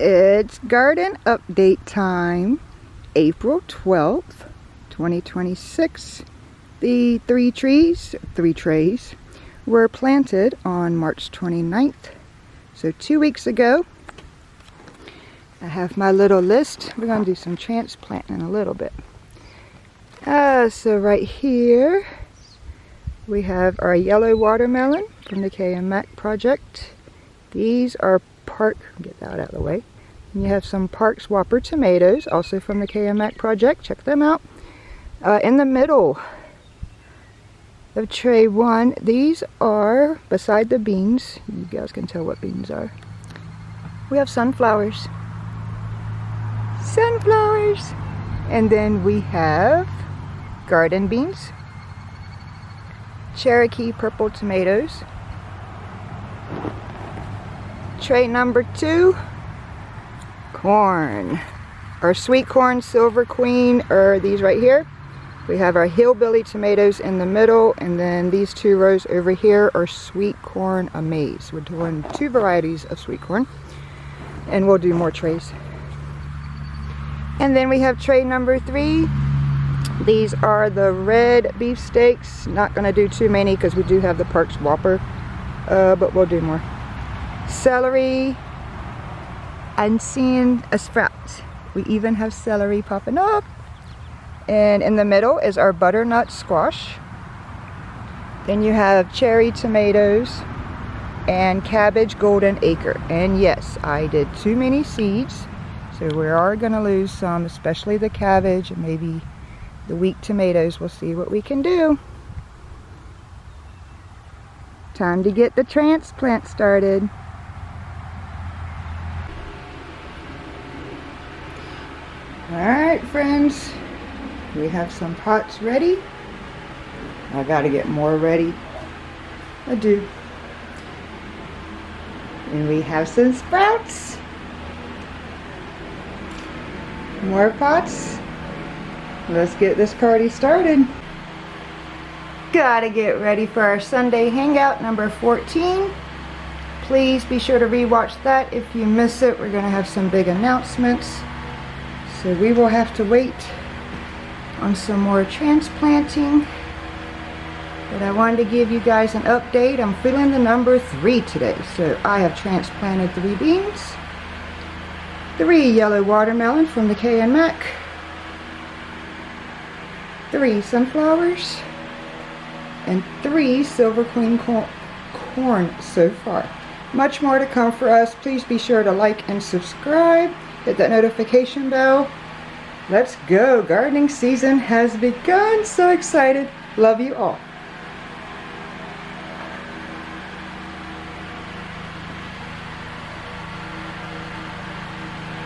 It's garden update time, April 12th, 2026. The three trays were planted on March 29th, so 2 weeks ago. I have my little list. We're going to do some transplanting in a little bit. So right here we have our yellow watermelon from the Mac project. These are get that out of the way. And you have some Parks Whopper tomatoes, also from the Mac project. Check them out. In the middle of tray 1, these are, beside the beans, you guys can tell what beans are, we have sunflowers. And then we have garden beans, Cherokee purple tomatoes. Tray number 2, corn. Our sweet corn, Silver Queen, are these right here. We have our hillbilly tomatoes in the middle, and then these 2 rows over here are sweet corn amaze. We're doing 2 varieties of sweet corn, and we'll do more trays. And then we have tray number 3. These are the red beefsteaks. Not going to do too many because we do have the Parks Whopper, but we'll do more. Celery, and seeing a sprout. We even have celery popping up. And in the middle is our butternut squash. Then you have cherry tomatoes and cabbage golden acre. And yes, I did too many seeds, so we are going to lose some, especially the cabbage and maybe the weak tomatoes. We'll see what we can do. Time to get the transplant started. Alright friends, we have some pots ready. I gotta get more ready. I do. And we have some sprouts. More pots. Let's get this party started. Gotta get ready for our Sunday hangout number 14. Please be sure to rewatch that if you miss it. We're gonna have some big announcements. So we will have to wait on some more transplanting. But I wanted to give you guys an update. I'm feeling the number 3 today. So I have transplanted 3 beans, 3 yellow watermelon from the Mac, 3 sunflowers, and 3 Silver Queen corn so far. Much more to come for us. Please be sure to like and subscribe. Hit that notification bell. Let's go. Gardening season has begun. So excited. Love you all.